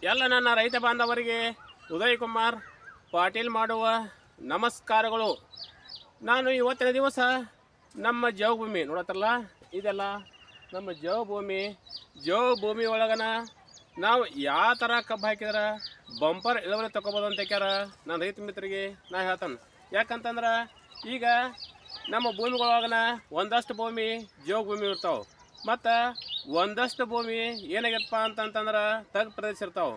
ಎಲ್ಲ ನನ್ನ ರೈತ ಬಾಂಧವರಿಗೆ ಉದಯ್ ಕುಮಾರ್ ಪಾಟೀಲ್ ಮಾಡುವ ನಮಸ್ಕಾರಗಳು. ನಾನು ಇವತ್ತಿನ ದಿವಸ ನಮ್ಮ ಜವಭೂಮಿ ನೋಡತ್ತಲ್ಲ, ಇದೆಲ್ಲ ನಮ್ಮ ಜವಭೂಮಿ ಒಳಗನ ನಾವು ಯಾವ ಥರ ಕಬ್ಬು ಹಾಕಿದ್ರೆ ಬಂಪರ್ ಇಳುವರಿ ತಗೋಬೋದು ಅಂತ ಕ್ಯಾರ ನಾನು ರೈತ ಮಿತ್ರರಿಗೆ ನಾ ಹೇಳ್ತಾನೆ. ಯಾಕಂತಂದ್ರೆ ಈಗ ನಮ್ಮ ಭೂಮಿಗಳೊಳಗನ ಒಂದಷ್ಟು ಭೂಮಿ ಜವಭೂಮಿ ಇರ್ತಾವೆ, ಮತ್ತು ಒಂದಷ್ಟು ಭೂಮಿ ಏನಾಗಿತ್ತಪ್ಪ ಅಂತಂತಂದ್ರೆ ತಗ್ಗು ಪ್ರದೇಶ ಇರ್ತಾವೆ.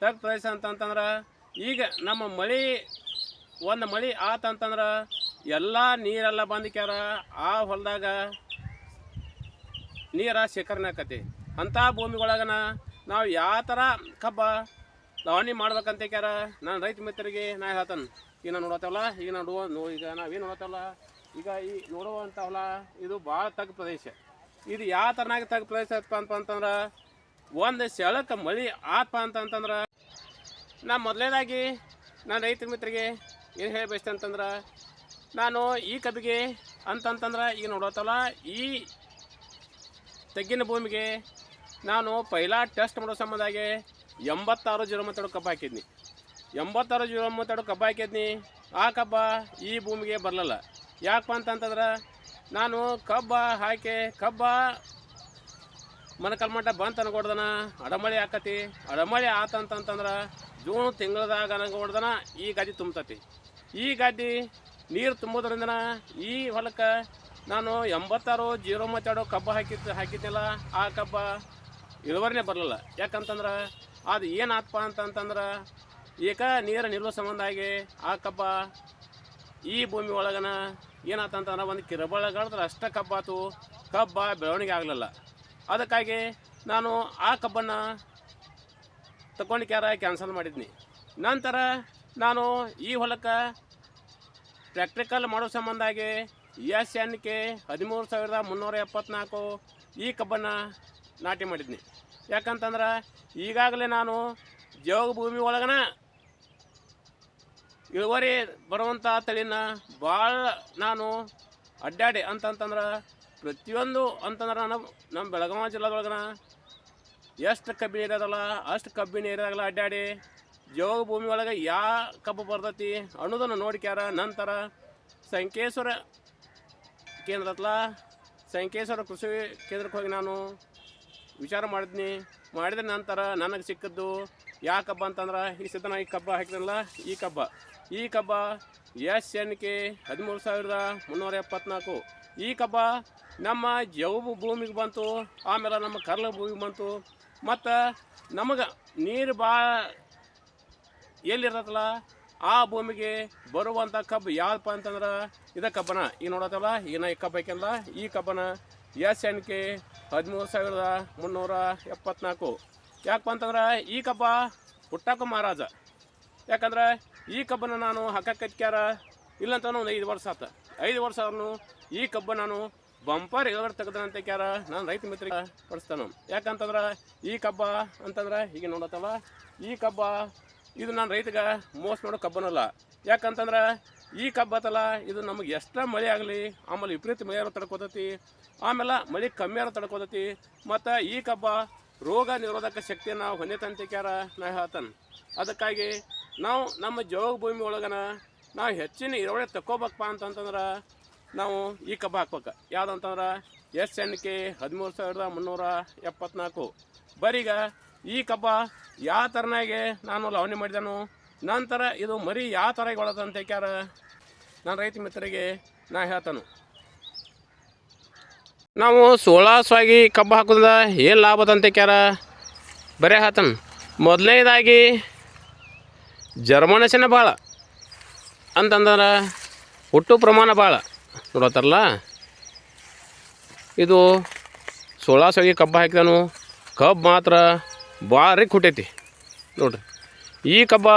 ತಗ್ಗು ಪ್ರದೇಶ ಅಂತಂತಂದ್ರೆ ಈಗ ನಮ್ಮ ಒಂದು ಮಳೆ ಆತಂತಂದ್ರೆ ಎಲ್ಲ ನೀರೆಲ್ಲ ಬಂದಿಕ್ಯಾರ ಆ ಹೊಲದಾಗ ನೀರ ಶೇಖರಣೆ ಆಕತಿ. ಅಂಥ ಭೂಮಿಗಳಾಗನ ನಾವು ಯಾವ ಥರ ಕಬ್ಬ ಲಾವಣಿ ಮಾಡ್ಬೇಕಂತ ಕ್ಯಾರ ನಾನು ರೈತ ಮಿತ್ರರಿಗೆ ನಾ ಹೇಳ್ತಾನೆ. ಈಗ ನಾವು ನೋಡತ್ತವಲ್ಲ, ಈಗ ನಾವೇನು ನೋಡತ್ತವಲ್ಲ, ಈಗ ಈ ನೋಡುವಂಥ ಹೊಲ ಇದು ಭಾಳ ತಗ್ಗು ಪ್ರದೇಶ. ಇದು ಯಾವ ಥರನಾಗಿ ತಗ್ಗು ಪ್ರದೇಶ ಆಯ್ತಪ್ಪ ಅಂತಂದ್ರೆ ಒಂದು ಸೆಳಕ್ಕೆ ಮಳೆ ಆತಪ್ಪ ಅಂತಂತಂದ್ರೆ ನಾ ಮೊದಲನೇದಾಗಿ ನಾನು ರೈತ ಮಿತ್ರರಿಗೆ ಏನು ಹೇಳಬೇಕು ಅಂತಂದ್ರೆ, ನಾನು ಈ ಕಬ್ಬಿಗೆ ಅಂತಂತಂದ್ರೆ ಈಗ ನೋಡತ್ತಲ್ಲ, ಈ ತಗ್ಗಿನ ಭೂಮಿಗೆ ನಾನು ಪೈಲಾ ಟೆಸ್ಟ್ ಮಾಡೋ ಸಂಬಂಧಾಗಿ 86-03 ಕಬ್ಬು ಹಾಕಿದ್ನಿ. 86-03 ಕಬ್ಬು ಹಾಕಿದ್ನಿ. ಆ ಕಬ್ಬ ಈ ಭೂಮಿಗೆ ಬರಲಿಲ್ಲ. ಯಾಕಪ್ಪ ಅಂತಂತಂದ್ರೆ ನಾನು ಕಬ್ಬ ಹಾಕಿ ಮನಕಲ್ಮಟ್ಟ ಬಂತ ಅನ್ಕೊಡ್ದನ ಅಡಮಳೆ ಆಕತಿ. ಅಡಮಳೆ ಆತಂತಂತಂದ್ರೆ ಜೂನ್ ತಿಂಗಳದಾಗ ಅನ್ಕೊಡ್ದನ ಈ ಗದ್ದೆ ತುಂಬತತಿ. ಈ ಗದ್ದೆ ನೀರು ತುಂಬೋದ್ರಿಂದ ಈ ಹೊಲಕ್ಕೆ ನಾನು 86-03 ಕಬ್ಬು ಹಾಕಿದ್ನಲ್ಲ, ಆ ಕಬ್ಬ ಇಳುವರಿನೇ ಬರಲಿಲ್ಲ. ಯಾಕಂತಂದ್ರೆ ಅದು ಏನಾತಪ್ಪ ಅಂತಂತಂದ್ರೆ ನೀರು ನಿಲ್ಲೋ ಸಂಬಂಧಾಗಿ ಆ ಕಬ್ಬ ಈ ಭೂಮಿ ಒಳಗನ ಏನಾತಂತಂದ್ರೆ ಒಂದು ಕಿರಬಳಗಳ್ದ್ರೆ ಅಷ್ಟೇ ಕಬ್ಬಾತು, ಕಬ್ಬ ಬೆಳವಣಿಗೆ ಆಗಲಿಲ್ಲ. ಅದಕ್ಕಾಗಿ ನಾನು ಆ ಕಬ್ಬನ್ನು ತಗೊಂಡು ಕ್ಯಾನ್ಸಲ್ ಮಾಡಿದ್ನಿ. ನಂತರ ನಾನು ಈ ಹೊಲಕ್ಕೆ ಪ್ರಾಕ್ಟಿಕಲ್ ಮಾಡೋ ಸಂಬಂಧಾಗಿ SNK 13,374 ಈ ಕಬ್ಬನ್ನು ನಾಟಿ ಮಾಡಿದ್ನಿ. ಯಾಕಂತಂದ್ರೆ ಈಗಾಗಲೇ ನಾನು ಜವಭೂಮಿ ಒಳಗನ ಇಳುವರಿ ಬರುವಂಥ ತಳಿನ ಭಾಳ ನಾನು ಅಡ್ಡಾಡಿ ಅಂತಂತಂದ್ರೆ ಪ್ರತಿಯೊಂದು ಅಂತಂದ್ರೆ ನಮ್ಮ ಬೆಳಗಾವಿ ಜಿಲ್ಲಾದೊಳಗನ ಎಷ್ಟು ಕಬ್ಬಿನ ಏರಿಯಾದಲ್ಲ ಅಷ್ಟು ಕಬ್ಬಿನ ಏರಿಯಾದಾಗಲ್ಲ ಅಡ್ಡಾಡಿ ಜವಭೂಮಿ ಒಳಗೆ ಯಾವ ಕಬ್ಬು ಬರ್ತೈತಿ ಅನ್ನೋದನ್ನು ನೋಡ್ಕ್ಯಾರ. ನಂತರ ಸಂಕೇಶ್ವರ ಕೃಷಿ ಕೇಂದ್ರಕ್ಕೆ ಹೋಗಿ ನಾನು ವಿಚಾರ ಮಾಡಿದ ನಂತರ ನನಗೆ ಸಿಕ್ಕಿದ್ದು ಯಾವ ಕಬ್ಬ ಅಂತಂದ್ರೆ ಈ ಸತನ ಈ ಕಬ್ಬ ಹಾಕಿದ್ರಲ್ಲ, ಈ ಕಬ್ಬ SNK 13,374 ಈ ಕಬ್ಬ ನಮ್ಮ ಜವಭೂಮಿಗೆ ಭೂಮಿಗೆ ಬಂತು. ಆಮೇಲೆ ನಮ್ಮ ಕರ್ಲ ಭೂಮಿಗೆ ಬಂತು. ಮತ್ತು ನಮಗೆ ನೀರು ಭಾಳ ಎಲ್ಲಿರ್ತಲ್ಲ ಆ ಭೂಮಿಗೆ ಬರುವಂಥ ಕಬ್ಬು ಯಾವ್ದಪ್ಪ ಅಂತಂದ್ರೆ ಇದೇ ಕಬ್ಬನ ಈಗ ನೋಡತ್ತಲ್ಲ, ಈಗ ಈ ಕಬ್ಬು ಹಾಕ್ಯಲ್ಲ, ಈ ಕಬ್ಬನ SNK 13,374. ಯಾಕಪ್ಪ ಅಂತಂದ್ರೆ ಈ ಕಬ್ಬ ಹುಟ್ಟಕ್ಕೂ ಮಹಾರಾಜ. ಯಾಕಂದ್ರೆ ಈ ಕಬ್ಬನ್ನು ನಾನು ಹಾಕಕ್ಕಾರ ಇಲ್ಲಂತ ಒಂದು 5 ವರ್ಷ ಆತ. 5 ವರ್ಷ ಆದ್ರೂ ಈ ಕಬ್ಬ ನಾನು ಬಂಪರ್ ಇಳುವರಿ ತೆಗೆದಂತ ಕ್ಯಾರ ನಾನು ರೈತ ಮಿತ್ರಿಗೆ ಪಡಿಸ್ತಾನೆ. ಯಾಕಂತಂದ್ರೆ ಈ ಕಬ್ಬ ಅಂತಂದ್ರೆ ಈಗ ನೋಡತ್ತಲ್ಲ, ಈ ಕಬ್ಬ ಇದು ನಾನು ರೈತಗೆ ಮೋಸ ಮಾಡೋ ಕಬ್ಬನಲ್ಲ. ಯಾಕಂತಂದ್ರೆ ಈ ಕಬ್ಬತ್ತಲ್ಲ, ಇದು ನಮಗೆ ಎಷ್ಟೇ ಮಳೆ ಆಗಲಿ ಆಮೇಲೆ ವಿಪರೀತ ಮಳೆ ತಡ್ಕೋತೈತಿ, ಆಮೇಲೆ ಮಳೆ ಕಮ್ಮಿ ತಡ್ಕೋತೈತಿ. ಮತ್ತು ಈ ಕಬ್ಬ ರೋಗ ನಿರೋಧಕ ಶಕ್ತಿಯನ್ನು ಹೊಂದೈತಂತ ಕ್ಯಾರ ನಾ ಹೇಳ್ತಾನೆ. ಅದಕ್ಕಾಗಿ ನಾವು ನಮ್ಮ ಜವಭೂಮಿ ಒಳಗನ ನಾವು ಹೆಚ್ಚಿನ ಇಳುವರಿ ತಗೋಬೇಕಪ್ಪ ಅಂತಂತಂದ್ರೆ ನಾವು ಈ ಕಬ್ಬ ಹಾಕ್ಬೇಕು. ಯಾವುದಂತಂದ್ರೆ SNK 13,374. ಬರೀಗ ಈ ಕಬ್ಬ ಯಾವ ಥರನಾಗೆ ನಾನು ಲಾವಣಿ ಮಾಡಿದನು, ನಂತರ ಇದು ಮರಿ ಯಾವ ಥರ ಒಳದಂತ ಕ್ಯಾರ ನಾನು ರೈತ ಮಿತ್ರರಿಗೆ ನಾ ಹೇಳ್ತಾನು. ನಾವು ಸೋಳಾಸಾಗಿ ಕಬ್ಬು ಹಾಕೋದ್ರಿಂದ ಏನು ಲಾಭದಂತ ಕ್ಯಾರ ಬರೀ ಹೇಳ್ತಾನೆ. ಮೊದಲನೇದಾಗಿ ಜರ್ಮನಸಿನ ಭಾಳ ಅಂತಂದ್ರೆ ಹುಟ್ಟು ಪ್ರಮಾಣ ಭಾಳ ನೋಡತ್ತಾರಲ್ಲ. ಇದು ಸೋಳಾಸಾಗಿ ಕಬ್ಬು ಹಾಕಿದನು, ಕಬ್ಬು ಮಾತ್ರ ಭಾರಿ ಹುಟ್ಟೈತಿ ನೋಡ್ರಿ. ಈ ಕಬ್ಬ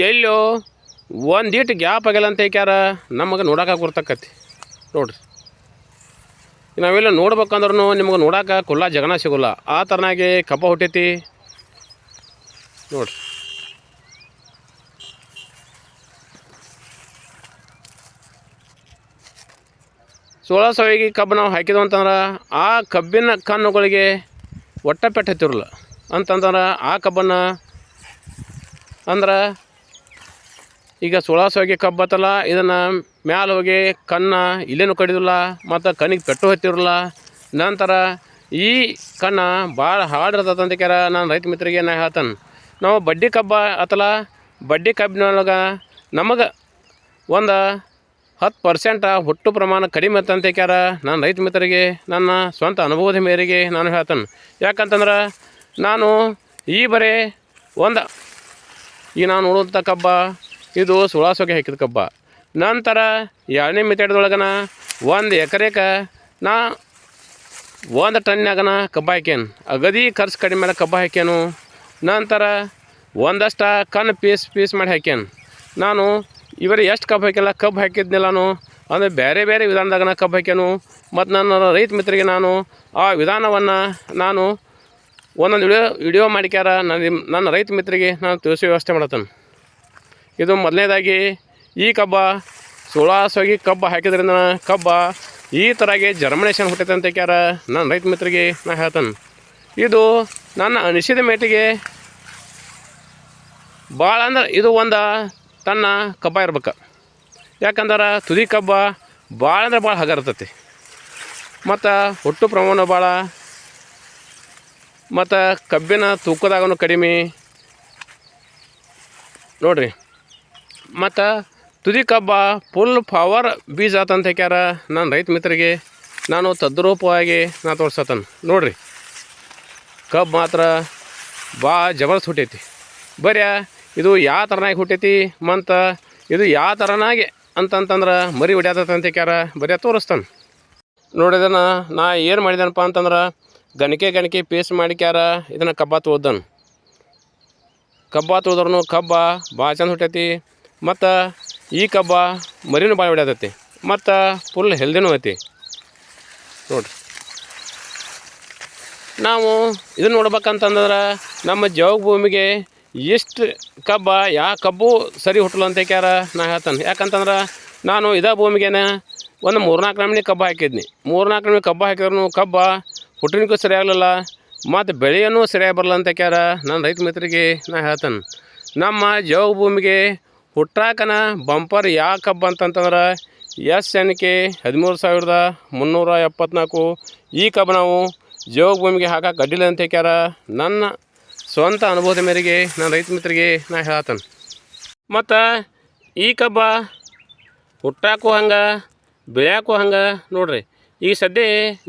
ಎಲ್ಲೋ ಒಂದೀಟು ಗ್ಯಾಪ್ ಆಗಿಲ್ಲ ಅಂತ ಕ್ಯಾರ ನಮಗೆ ನೋಡೋಕೆ ಗುರ್ತಕ್ಕತಿ ನೋಡ್ರಿ. ನಾವೆಲ್ಲ ನೋಡ್ಬೇಕಂದ್ರೂ ನಿಮ್ಗೆ ನೋಡೋಕೆ ಕುಲ್ಲ ಜಗನ ಸಿಗೋಲ್ಲ, ಆ ಥರನಾಗಿ ಕಬ್ಬ ಹುಟ್ಟೈತಿ ನೋಡ್ರಿ. ಸೋಳಾಸಾಗಿ ಕಬ್ಬು ನಾವು ಹಾಕಿದ್ವು ಅಂತಂದ್ರೆ ಆ ಕಬ್ಬಿನ ಕಣ್ಣುಗಳಿಗೆ ಒಟ್ಟ ಪೆಟ್ಟು ಹತ್ತಿರಲ್ಲ ಅಂತಂದ್ರೆ ಆ ಕಬ್ಬನ್ನು ಅಂದ್ರೆ ಈಗ ಸುಳಾಸೋಗಿ ಕಬ್ಬು ಬತ್ತಲ್ಲ, ಇದನ್ನು ಮ್ಯಾಲೆ ಹೋಗಿ ಕಣ್ಣು ಇಲ್ಲೇನು ಕಡಿದಿಲ್ಲ ಮತ್ತು ಕಣ್ಣಿಗೆ ಪೆಟ್ಟು ಹತ್ತಿರಲ್ಲ. ನಂತರ ಈ ಕಣ್ಣು ಭಾಳ ಹಾಡಿರ್ತದೆ ಅಂತ ಕ್ಯಾರ ನಾನು ರೈತ ಮಿತ್ರರಿಗೆ ನಾ ಹೇಳ್ತಾನೆ. ನಾವು ಬಡ್ಡಿ ಕಬ್ಬ ಅಥವಾ ಬಡ್ಡಿ ಕಬ್ಬಿನೊಳಗೆ ನಮಗೆ ಒಂದು 10% ಹುಟ್ಟು ಪ್ರಮಾಣ ಕಡಿಮೆ ಅಂತ ಕ್ಯಾರ ನಾನು ರೈತ ಮಿತ್ರರಿಗೆ ನನ್ನ ಸ್ವಂತ ಅನುಭವದ ಮೇರೆಗೆ ನಾನು ಹೇಳ್ತಾನೆ. ಯಾಕಂತಂದ್ರೆ ನಾನು ಈ ಬರೀ ಈಗ ನಾನು ನೋಡುವಂಥ ಕಬ್ಬ ಇದು ಸುಳಾಸೋಗೆ ಹಾಕಿದ ಕಬ್ಬ. ನಂತರ 2ನೇ ಮೆಥಡ್ದೊಳಗನ 1 ಎಕರೆಗೆ ನಾ 1 ಟನ್ನಾಗನ ಕಬ್ಬು ಹಾಕ್ಯಾನು. ಅಗದಿ ಖರ್ಚು ಕಡಿಮೆ ಮೇಲೆ ಕಬ್ಬು ಹಾಕ್ಯಾನು. ನಂತರ ಒಂದಷ್ಟು ಕಣ್ಣು ಪೀಸ್ ಮಾಡಿ ಹಾಕ್ಯಾನು. ನಾನು ಇವರೇ ಎಷ್ಟು ಕಬ್ಬು ಹಾಕಿಲ್ಲ ಕಬ್ಬು ಹಾಕಿದ್ನಿಲ್ಲಾನು ಅಂದರೆ ಬೇರೆ ಬೇರೆ ವಿಧಾನದಾಗನ ಕಬ್ಬು ಹಾಕ್ಯಾನು. ಮತ್ತು ನನ್ನ ರೈತ ಮಿತ್ರರಿಗೆ ನಾನು ಆ ವಿಧಾನವನ್ನು ನಾನು ಒಂದೊಂದು ವಿಡಿಯೋ ಮಾಡಿಕ್ಯಾರ ನನ್ನ ರೈತ ಮಿತ್ರರಿಗೆ ನಾನು ತಿಳಿಸೋ ವ್ಯವಸ್ಥೆ ಮಾಡತ್ತೇನೆ. ಇದು ಮೊದಲನೇದಾಗಿ ಈ ಕಬ್ಬ ಸುಳಾಸೋಗಿ ಕಬ್ಬು ಹಾಕಿದ್ರಿಂದ ಕಬ್ಬ ಈ ಥರಾಗಿ ಜರ್ಮಿನೇಷನ್ ಹುಟ್ಟೈತೆ ಅಂತ ಕ್ಯಾರ ನನ್ನ ರೈತ ಮಿತ್ರರಿಗೆ ನಾನು ಹೇಳ್ತಾನೆ. ಇದು ನನ್ನ ಅನಿಸಿದ ಮೇಟಿಗೆ ಭಾಳ ಅಂದ್ರೆ ಇದು ಒಂದು ತನ್ನ ಕಬ್ಬ ಇರ್ಬೇಕು. ಯಾಕಂದ್ರೆ ತುದಿ ಕಬ್ಬ ಭಾಳ ಅಂದ್ರೆ ಭಾಳ ಹಗರ್ತೈತಿ ಮತ್ತು ಹುಟ್ಟು ಪ್ರಮಾಣ ಭಾಳ ಮತ್ತು ಕಬ್ಬಿನ ತೂಕದಾಗೂ ಕಡಿಮೆ ನೋಡಿರಿ. ಮತ್ತು ತುದಿ ಕಬ್ಬ ಫುಲ್ ಪವರ್ ಬೀಜ ಆತಂತ ಕ್ಯಾರ ನಾನು ರೈತ ಮಿತ್ರರಿಗೆ ನಾನು ತದ್ರೂಪವಾಗಿ ನಾನು ತೋರ್ಸತ್ತೇನೆ. ನೋಡಿರಿ ಕಬ್ಬು ಮಾತ್ರ ಭಾಳ ಜಬರ್ದಸ್ತ್ ಹುಟ್ಟೈತಿ. ಬರೀ ಇದು ಯಾವ ಥರನಾಗಿ ಹುಟ್ಟೈತಿ ಮತ್ತು ಇದು ಯಾವ ಥರನಾಗಿ ಅಂತಂತಂದ್ರೆ ಮರಿ ಹೊಡ್ಯಾತಂತ ಕ್ಯಾರ ಬರೀ ತೋರಿಸ್ತಾನೆ. ನೋಡಿದನ ನಾ ಏನು ಮಾಡಿದನಪ್ಪ ಅಂತಂದ್ರೆ ಗಣಿಕೆ ಪೀಸ್ ಮಾಡಿ ಕ್ಯಾರ ಇದನ್ನು ಕಬ್ಬ ತೊಳ್ದನು. ಕಬ್ಬ ತೊಳೆದ್ರೂ ಕಬ್ಬ ಭಾಳ ಚಂದ ಹುಟ್ಟೈತಿ ಮತ್ತು ಈ ಕಬ್ಬ ಮರಿನೂ ಭಾಳ ಹೊಡ್ಯಾತೈತಿ ಮತ್ತು ಫುಲ್ ಹೆಲ್ದಿನೂ ಐತಿ. ನೋಡಿರಿ ನಾವು ಇದನ್ನು ನೋಡ್ಬೇಕಂತಂದ್ರೆ ನಮ್ಮ ಜೋಗ ಭೂಮಿಗೆ ಎಷ್ಟು ಕಬ್ಬ ಯಾವ ಕಬ್ಬು ಸರಿ ಹುಟ್ಟಲ್ಲ ಅಂತ ಕ್ಯಾರ ನಾ ಹೇಳ್ತಾನೆ. ಯಾಕಂತಂದ್ರೆ ನಾನು ಇದೇ ಭೂಮಿಗೇನೆ ಒಂದು 3-4 ನಮೂನಿ ಕಬ್ಬು ಹಾಕಿದ್ನಿ. 3-4 ನಮೂನಿ ಕಬ್ಬು ಹಾಕಿದ್ರು ಕಬ್ಬ ಹುಟ್ಟಿನಿಗೂ ಸರಿಯಾಗಲಿಲ್ಲ ಮತ್ತು ಬೆಳೆಯೂ ಸರಿಯಾಗಿ ಬರಲ್ಲ ಅಂತ ಕ್ಯಾರ ನಾನು ರೈತ ಮಿತ್ರರಿಗೆ ನಾ ಹೇಳ್ತಾನೆ. ನಮ್ಮ ಜೋಗ ಭೂಮಿಗೆ ಹುಟ್ಟಾಕನ ಬಂಪರ್ ಯಾವ ಕಬ್ಬು ಅಂತಂತಂದ್ರೆ SNK 13,374 ಈ ಕಬ್ಬು ನಾವು ಜೋಗ ಭೂಮಿಗೆ ಹಾಕಕ್ಕೆ ಅಡ್ಡಿಲ್ಲ ಅಂತ ಕ್ಯಾರ ನನ್ನ ಸ್ವಂತ ಅನುಭವದ ಮೇರೆಗೆ ನಾನು ರೈತ ಮಿತ್ರರಿಗೆ ನಾ ಹೇಳ್ತಾನೆ. ಮತ್ತು ಈ ಕಬ್ಬ ಹುಟ್ಟಾಕೂ ಹಂಗೆ ಬೆಳ್ಯಾಕೂ ಹಂಗೆ ನೋಡಿರಿ. ಈಗ ಸದ್ಯ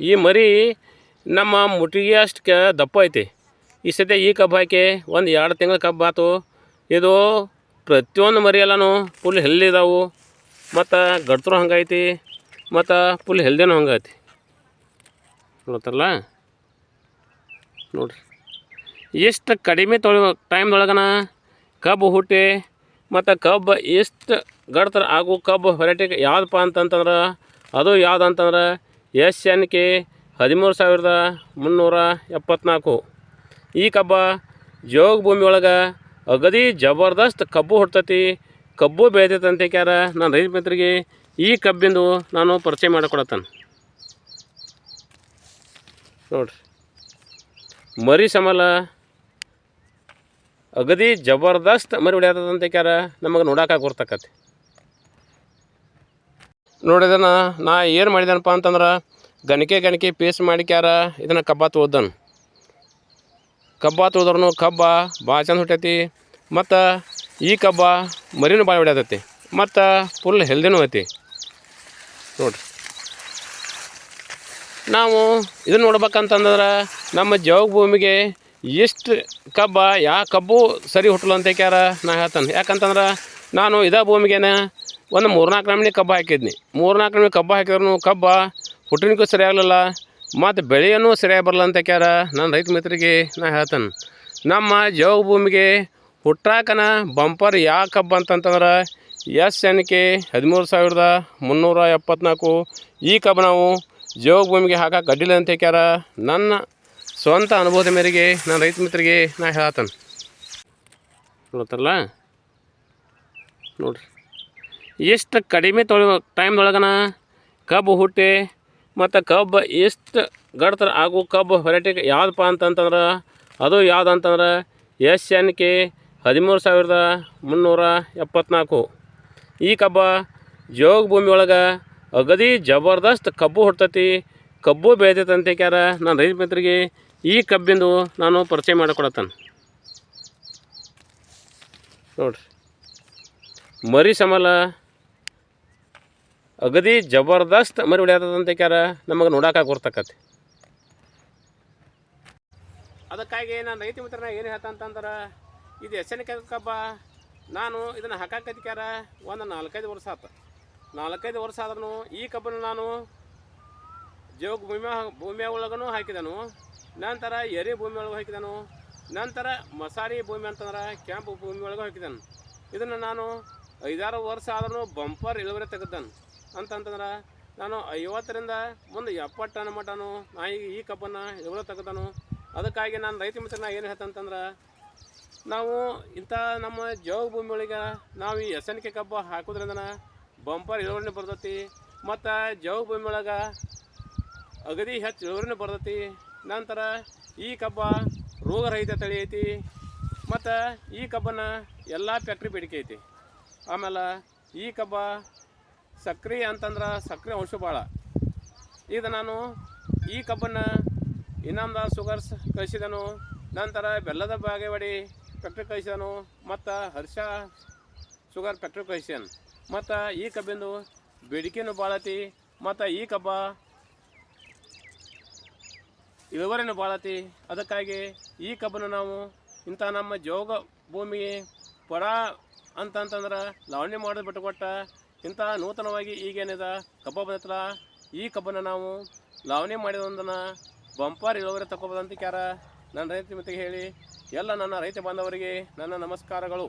ಈ ಮರಿ ನಮ್ಮ ಮುಟ್ಟಿಗೆ ಅಷ್ಟು ದಪ್ಪ ಐತಿ. ಈ ಸದ್ಯ ಈ ಕಬ್ಬು ಹಾಕಿ ಒಂದು 2 ತಿಂಗಳ ಕಬ್ಬು ಆಯ್ತು. ಇದು ಪ್ರತಿಯೊಂದು ಮರಿ ಎಲ್ಲನೂ ಫುಲ್ ಹೆಲ್ದಿದಾವು ಮತ್ತು ಗಡ್ತರು ಹಂಗೈತಿ ಮತ್ತು ಫುಲ್ ಹೆಲ್ದಿನೂ ಹಂಗೈತಿ. ನೋಡ್ತಾರಲ್ಲ ನೋಡಿರಿ ಎಷ್ಟು ಕಡಿಮೆ ಟೈಮ್ದೊಳಗನ ಕಬ್ಬು ಹುಟ್ಟಿ ಮತ್ತು ಕಬ್ಬು ಎಷ್ಟು ಗಡ್ತರ ಆಗು ಕಬ್ಬು ವೆರೈಟಿ ಯಾವುದಪ್ಪ ಅಂತಂತಂದ್ರೆ ಅದು ಯಾವ್ದು ಅಂತಂದ್ರೆ SNK 13,374 ಈ ಕಬ್ಬ ಜೋಗ ಭೂಮಿ ಒಳಗೆ ಅಗದಿ ಜಬರ್ದಸ್ತ್ ಕಬ್ಬು ಹುಡ್ತೈತಿ, ಕಬ್ಬು ಬೆಳೆದೈತೆ ಅಂತ ಕ್ಯಾರ ನಾನು ರೈತ ಮಿತ್ರರಿಗೆ ಈ ಕಬ್ಬಿಂದು ನಾನು ಪರಿಚಯ ಮಾಡಿಕೊಡತ್ತೇನೆ. ನೋಡಿರಿ ಮರಿ ಸಮಲ ಅಗದಿ ಜಬರ್ದಸ್ತ್ ಮರಿ ಹೊಡ್ಯಾತದಂತ ಕ್ಯಾರ ನಮಗೆ ನೋಡೋಕೆ ಗೊತ್ತಾಕತಿ. ನೋಡಿದನ ನಾ ಏನು ಮಾಡಿದನಪ್ಪ ಅಂತಂದ್ರೆ ಗಣಿಕೆ ಪೀಸ್ ಮಾಡಿ ಕ್ಯಾರ ಇದನ್ನು ಕಬ್ಬ ತೊಳ್ದನು. ಕಬ್ಬ ತೊಳೆದ್ರೂ ಕಬ್ಬ ಭಾಳ ಚಂದ ಹುಟ್ಟೈತಿ ಮತ್ತು ಈ ಕಬ್ಬ ಮರಿನೂ ಭಾಳ ಹೊಡ್ಯಾತೈತಿ ಮತ್ತು ಫುಲ್ ಹೆಲ್ದಿನೂ ಐತಿ. ನೋಡಿರಿ ನಾವು ಇದನ್ನು ನೋಡ್ಬೇಕಂತಂದ್ರೆ ನಮ್ಮ ಜೋಗ ಭೂಮಿಗೆ ಎಷ್ಟು ಕಬ್ಬ ಯಾವ ಕಬ್ಬು ಸರಿ ಹುಟ್ಟಲ್ಲ ಅಂತ ಕ್ಯಾರ ನಾ ಹೇಳ್ತಾನೆ. ಯಾಕಂತಂದ್ರೆ ನಾನು ಇದೇ ಭೂಮಿಗೇನೆ ಒಂದು 3-4 ನಮೂನಿ ಕಬ್ಬು ಹಾಕಿದ್ನಿ. 3-4 ನಮೂನಿ ಕಬ್ಬು ಹಾಕಿದ್ರು ಕಬ್ಬ ಹುಟ್ಟಿನಿಗೂ ಸರಿಯಾಗಲಿಲ್ಲ ಮತ್ತು ಬೆಳೆಯೂ ಸರಿಯಾಗಿ ಬರಲ್ಲ ಅಂತ ಕ್ಯಾರ ನಾನು ರೈತ ಮಿತ್ರರಿಗೆ ನಾ ಹೇಳ್ತಾನೆ. ನಮ್ಮ ಜೋಗ ಭೂಮಿಗೆ ಹುಟ್ಟಾಕನ ಬಂಪರ್ ಯಾವ ಕಬ್ಬು ಅಂತಂತಂದ್ರೆ SNK 13,374 ಈ ಕಬ್ಬು ನಾವು ಜೋಗ ಭೂಮಿಗೆ ಹಾಕಕ್ಕೆ ಅಡ್ಡಿಲ್ಲ ಅಂತ ಕ್ಯಾರ ನನ್ನ ಸ್ವಂತ ಅನುಭವದ ಮೇರೆಗೆ ನಾನು ರೈತ ಮಿತ್ರರಿಗೆ ನಾ ಹೇಳ್ತಾನೆ. ನೋಡ್ತಾರಲ್ಲ ನೋಡಿರಿ ಎಷ್ಟು ಕಡಿಮೆ ಟೈಮ್ದೊಳಗನ ಕಬ್ಬು ಹುಟ್ಟಿ ಮತ್ತು ಕಬ್ಬು ಎಷ್ಟು ಗಡ್ತರ ಆಗು ಕಬ್ಬು ವೆರೈಟಿ ಯಾವುದಪ್ಪ ಅಂತಂತಂದ್ರೆ ಅದು ಯಾವುದಂತಂದ್ರೆ SNK 13,374. ಈ ಕಬ್ಬ ಜೋಗ ಭೂಮಿ ಒಳಗೆ ಅಗದಿ ಜಬರ್ದಸ್ತ್ ಕಬ್ಬು ಹುಡ್ತೈತಿ, ಕಬ್ಬು ಬೆಳಿತೈತೆ ಅಂತ ಕ್ಯಾರ ನಾನು ರೈತ ಮಿತ್ರರಿಗೆ ಈ ಕಬ್ಬಿಂದು ನಾನು ಪರಿಚಯ ಮಾಡಿಕೊಡತ್ತೇನೆ. ನೋಡ್ರಿ, ಮರಿ ಸಮಲ ಅಗದಿ ಜಬರ್ದಸ್ತ್ ಮರಿ ಹೊಡ್ಯಾತದಂತ ಕ್ಯಾರ ನಮಗೆ ನೋಡೋಕೆ ಬರ್ತಕ್ಕತಿ. ಅದಕ್ಕಾಗಿ ನಾನು ರೈತ ಮಿತ್ರನ ಏನು ಹೇಳ್ತಂತಂದ್ರೆ, ಇದು SNK ಕಬ್ಬ ನಾನು ಇದನ್ನು ಹಾಕಾಕತ್ಕ್ಯಾರ ಒಂದು 4-5 ವರ್ಷ ಆಯ್ತು. 4-5 ವರ್ಷ ಆದ್ರೂ ಈ ಕಬ್ಬನ್ನು ನಾನು ಜೋಗ ಭೂಮಿಯ ಒಳಗೂ ಹಾಕಿದನು, ನಂತರ ಎರೆ ಭೂಮಿ ಒಳಗೆ ಹಾಕಿದನು, ನಂತರ ಮಸಾರಿ ಭೂಮಿ ಅಂತಂದ್ರೆ ಕೆಂಪು ಭೂಮಿ ಒಳಗೆ ಹಾಕಿದನು. ಇದನ್ನು ನಾನು 5-6 ವರ್ಷ ಆದ್ರೂ ಬಂಪರ್ ಇಳುವರಿ ತೆಗೆದನು. ಅಂತಂತಂದ್ರೆ ನಾನು 50ರಿಂದ ಮುಂದೆ 70 ಟನ್ ಮಟನು ನಾ ಈ ಕಬ್ಬನ್ನು ಇಳುವರಿ ತೆಗೆದನು. ಅದಕ್ಕಾಗಿ ನಾನು ರೈತ ಮಿತ್ರನ ಏನು ಹೇಳ್ತಂತಂದ್ರೆ, ನಾವು ಇಂಥ ನಮ್ಮ ಜೋಗ ಭೂಮಿ ಒಳಗೆ ನಾವು ಈ SNK ಕಬ್ಬು ಹಾಕೋದ್ರಿಂದ ಬಂಪರ್ ಇಳುವರಿನೂ ಬರ್ತೈತಿ, ಮತ್ತು ಜೋಗ ಭೂಮಿ ಒಳಗೆ ಅಗದಿ ಹೆಚ್ಚು ಇಳುವರಿನೂ ಬರ್ತೈತಿ. ನಂತರ ಈ ಕಬ್ಬ ರೋಗರಹಿತ ತಳಿ ಐತಿ, ಮತ್ತು ಈ ಕಬ್ಬನ್ನು ಎಲ್ಲ ಫ್ಯಾಕ್ಟ್ರಿ ಬೇಡಿಕೆ ಐತಿ. ಆಮೇಲೆ ಈ ಕಬ್ಬ ಸಕ್ರೆ ಅಂತಂದ್ರೆ ಸಕ್ಕರೆ ಅಂಶ ಭಾಳ. ಈಗ ನಾನು ಈ ಕಬ್ಬನ್ನು ಇನಾಮದಾರ್ ಶುಗರ್ಸ್ ಕಳಿಸಿದನು, ನಂತರ ಬೆಲ್ಲದ ಬಾಗೇವಾಡಿ ಫ್ಯಾಕ್ಟ್ರಿ ಕಳಿಸಿದನು, ಮತ್ತು ಹರ್ಷ ಶುಗರ್ ಫ್ಯಾಕ್ಟ್ರಿ ಕಳಿಸ್ಯಾನ. ಮತ್ತು ಈ ಕಬ್ಬಿಂದು ಬೇಡಿಕೆನೂ ಭಾಳ ಐತಿ, ಮತ್ತು ಈ ಕಬ್ಬ ಇಳುವರಿನೂ ಭಾಳ ಐತಿ. ಅದಕ್ಕಾಗಿ ಈ ಕಬ್ಬನ್ನು ನಾವು ಇಂಥ ನಮ್ಮ ಜೋಗ ಭೂಮಿಗೆ ಪರ ಅಂತಂತಂದ್ರೆ ಲಾವಣಿ ಮಾಡೋದು ಬಿಟ್ಟುಕೊಟ್ಟ ಇಂಥ ನೂತನವಾಗಿ ಈಗೇನಿದೆ ಕಬ್ಬ ಬಂದತ್ತಲ್ಲ, ಈ ಕಬ್ಬನ್ನು ನಾವು ಲಾವಣಿ ಮಾಡಿದೊಂದನ್ನು ಬಂಪರ್ ಇಳುವರಿ ತಗೋಬೋದಂತ ಕ್ಯಾರ ನನ್ನ ರೈತ ಮಿತ್ರಗೆ ಹೇಳಿ ಎಲ್ಲ ನನ್ನ ರೈತ ಬಾಂಧವರಿಗೆ ನನ್ನ ನಮಸ್ಕಾರಗಳು.